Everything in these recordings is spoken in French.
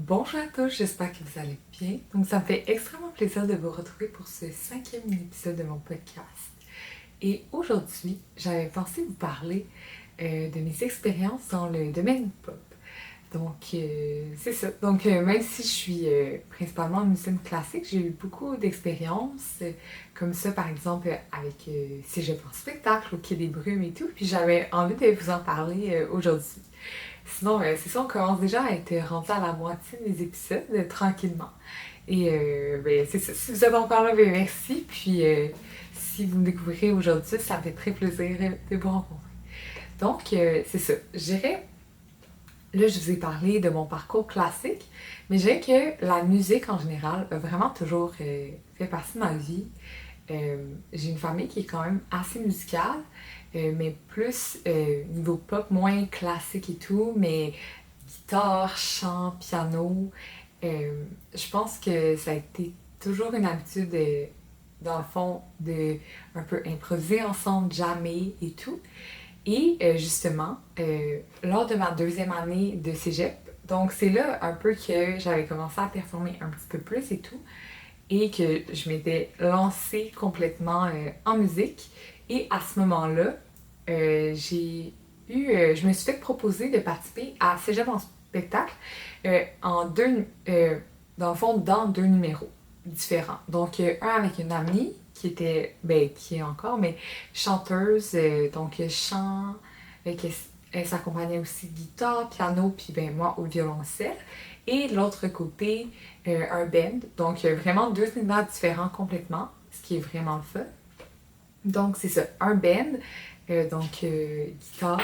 Bonjour à tous, j'espère que vous allez bien. Donc, ça me fait extrêmement plaisir de vous retrouver pour ce 5e épisode de mon podcast. Et aujourd'hui, j'avais pensé vous parler de mes expériences dans le domaine pop. Donc, c'est ça. Donc, même si je suis principalement musicienne classique, j'ai eu beaucoup d'expériences comme ça, par exemple, avec Cégep en spectacle, au Quai des Brumes et tout. Puis, j'avais envie de vous en parler aujourd'hui. Sinon, c'est ça, on commence déjà à être rendu à la moitié des épisodes, tranquillement. Et c'est ça. Si vous êtes encore là, merci. Puis, si vous me découvrez aujourd'hui, ça me fait très plaisir de vous rencontrer. Donc, c'est ça. Je dirais, là, je vous ai parlé de mon parcours classique, mais je dirais que la musique en général a vraiment toujours fait partie de ma vie. J'ai une famille qui est quand même assez musicale, mais plus niveau pop, moins classique et tout, mais guitare, chant, piano. Je pense que ça a été toujours une habitude, dans le fond, de un peu improviser ensemble, jammer et tout. Et justement, lors de ma 2e année de cégep, donc c'est là un peu que j'avais commencé à performer un petit peu plus et tout, et que je m'étais lancée complètement en musique. Et à ce moment-là, je me suis fait proposer de participer à Cégep en spectacle en dans le fond, dans 2 numéros différents. Donc, un avec une amie qui était, qui est encore, mais chanteuse, donc chant, elle s'accompagnait aussi de guitare, piano, puis moi au violoncelle. Et de l'autre côté, un band. Donc, vraiment 2 univers différents complètement, ce qui est vraiment le fun. Donc, c'est ça, un band, guitare,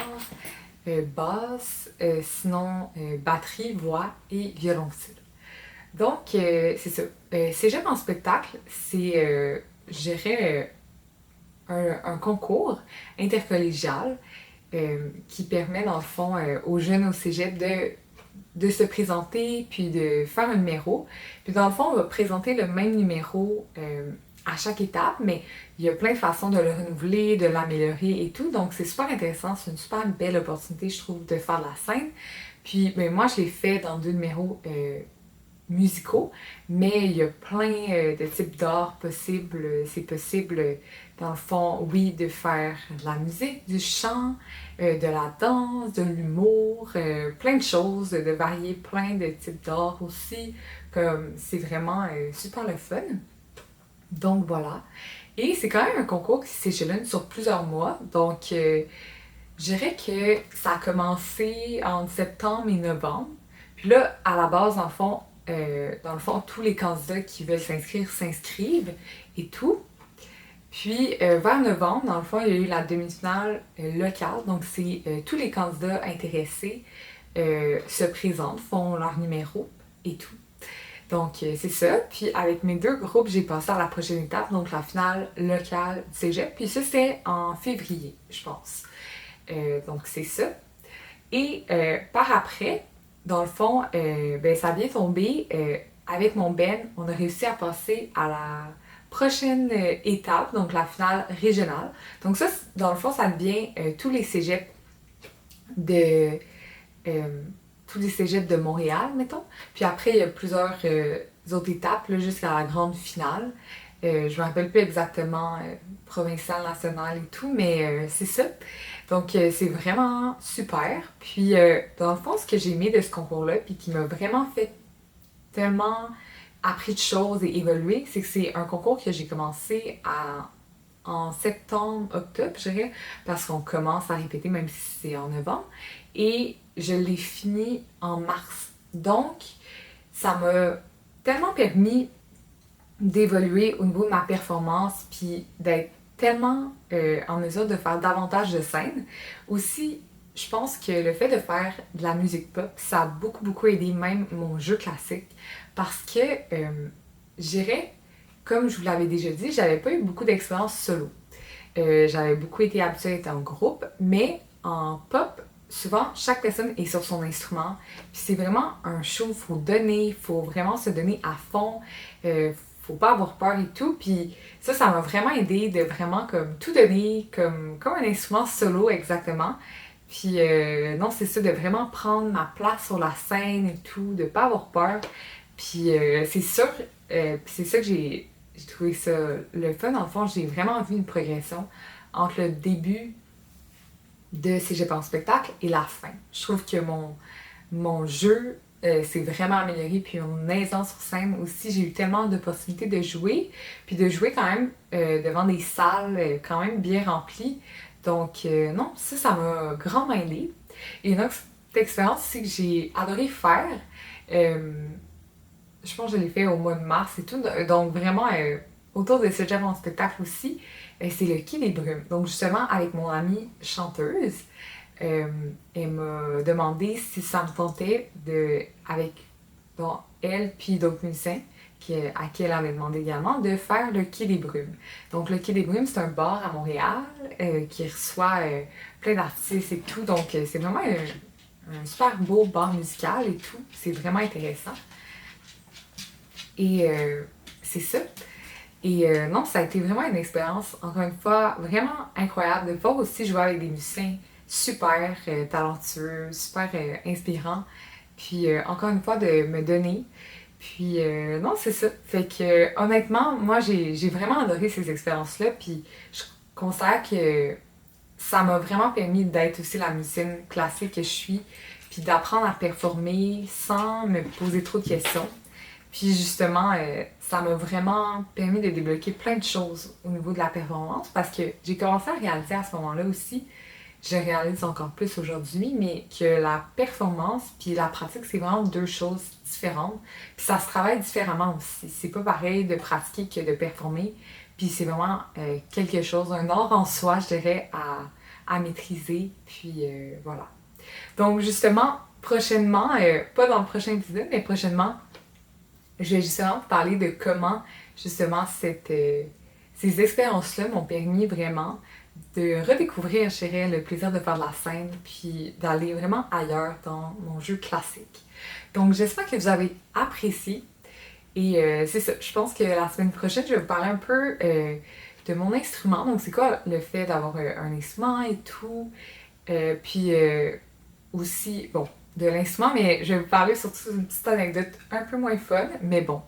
basse, sinon batterie, voix et violoncelle. Donc, c'est ça. Cégep en spectacle, c'est, je dirais, un concours intercollégial qui permet, dans le fond, aux jeunes au cégep de se présenter puis de faire un numéro. Puis dans le fond, on va présenter le même numéro à chaque étape, mais il y a plein de façons de le renouveler, de l'améliorer et tout. Donc c'est super intéressant, c'est une super belle opportunité, je trouve, de faire de la scène. Puis moi, je l'ai fait dans 2 numéros musicaux, mais il y a plein de types d'art possibles. C'est possible, dans le fond, oui, de faire de la musique, du chant, de la danse, de l'humour, plein de choses, de varier plein de types d'art aussi. Comme c'est vraiment super le fun. Donc voilà. Et c'est quand même un concours qui s'échelonne sur plusieurs mois. Donc je dirais que ça a commencé en septembre et novembre. Puis là, à la base, dans le fond, tous les candidats qui veulent s'inscrire s'inscrivent et tout. Puis, vers novembre, dans le fond, il y a eu la demi-finale locale. Donc, c'est tous les candidats intéressés se présentent, font leur numéro et tout. Donc, c'est ça. Puis, avec mes 2 groupes, j'ai passé à la prochaine étape, donc la finale locale du cégep. Puis ça, c'était en février, je pense. Donc, c'est ça. Et par après, dans le fond, ça a bien tombé. Avec mon Ben, on a réussi à passer à la prochaine étape, donc la finale régionale. Donc ça, dans le fond, ça devient de euh, tous les cégeps de Montréal, mettons. Puis après, il y a plusieurs autres étapes là, jusqu'à la grande finale. Je me rappelle plus exactement provincial, national et tout, mais c'est ça. Donc c'est vraiment super. Puis dans le fond, ce que j'ai aimé de ce concours-là, puis qui m'a vraiment fait tellement appris de choses et évoluer, c'est que c'est un concours que j'ai commencé en septembre, octobre, je dirais, parce qu'on commence à répéter, même si c'est en novembre. Et je l'ai fini en mars. Donc, ça m'a tellement permis d'évoluer au niveau de ma performance, puis d'être tellement en mesure de faire davantage de scènes. Aussi, je pense que le fait de faire de la musique pop, ça a beaucoup, beaucoup aidé même mon jeu classique, parce que, je dirais, comme je vous l'avais déjà dit, j'avais pas eu beaucoup d'expérience solo. J'avais beaucoup été habituée à être en groupe, mais en pop, souvent, chaque personne est sur son instrument. Puis c'est vraiment un show, il faut donner, il faut vraiment se donner à fond, faut pas avoir peur et tout. Puis ça m'a vraiment aidé de vraiment comme tout donner, comme un instrument solo exactement. Puis non, c'est ça, de vraiment prendre ma place sur la scène et tout, de pas avoir peur. Puis c'est sûr, puis c'est ça que j'ai trouvé ça le fun. Dans le fond, j'ai vraiment vu une progression entre le début de Cégep en spectacle et la fin. Je trouve que mon jeu s'est vraiment amélioré, puis mon aisance sur scène aussi. J'ai eu tellement d'opportunités de jouer, puis de jouer quand même devant des salles quand même bien remplies. Donc non, ça m'a grandement aidé. Et une autre expérience aussi que j'ai adoré faire, euh, je pense que je l'ai fait au mois de mars et tout, donc vraiment autour de ce genre en spectacle aussi, c'est le Quai des Brumes. Donc justement, avec mon amie chanteuse, euh, elle m'a demandé si ça me tentait de, avec bon, elle puis d'autres musiciens, à qui elle avait demandé également, de faire le Quai des Brumes. Donc le Quai des Brumes, c'est un bar à Montréal qui reçoit plein d'artistes et tout, donc c'est vraiment un super beau bar musical et tout, c'est vraiment intéressant. Et c'est ça. Et non, ça a été vraiment une expérience, encore une fois, vraiment incroyable de pouvoir aussi jouer avec des musiciens super talentueux, super inspirants. Puis encore une fois, de me donner. Puis non, c'est ça. Fait que honnêtement, moi, j'ai vraiment adoré ces expériences-là. Puis je considère que ça m'a vraiment permis d'être aussi la musicienne classique que je suis. Puis d'apprendre à performer sans me poser trop de questions. Puis justement, ça m'a vraiment permis de débloquer plein de choses au niveau de la performance parce que j'ai commencé à réaliser à ce moment-là aussi, je réalise encore plus aujourd'hui, mais que la performance puis la pratique, c'est vraiment deux choses différentes. Puis ça se travaille différemment aussi. C'est pas pareil de pratiquer que de performer. Puis c'est vraiment quelque chose, un art en soi, je dirais, à maîtriser. Puis voilà. Donc justement, prochainement, pas dans le prochain épisode, mais prochainement, je vais justement vous parler de comment, justement, ces expériences-là m'ont permis vraiment de redécouvrir, je dirais, le plaisir de faire de la scène, puis d'aller vraiment ailleurs dans mon jeu classique. Donc, j'espère que vous avez apprécié. Et c'est ça, je pense que la semaine prochaine, je vais vous parler un peu de mon instrument. Donc, c'est quoi le fait d'avoir un instrument et tout. Puis aussi, bon, de l'instrument, mais je vais vous parler surtout d'une petite anecdote un peu moins fun, mais bon.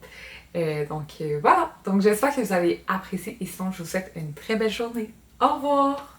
Donc voilà, donc j'espère que vous avez apprécié et sinon je vous souhaite une très belle journée. Au revoir!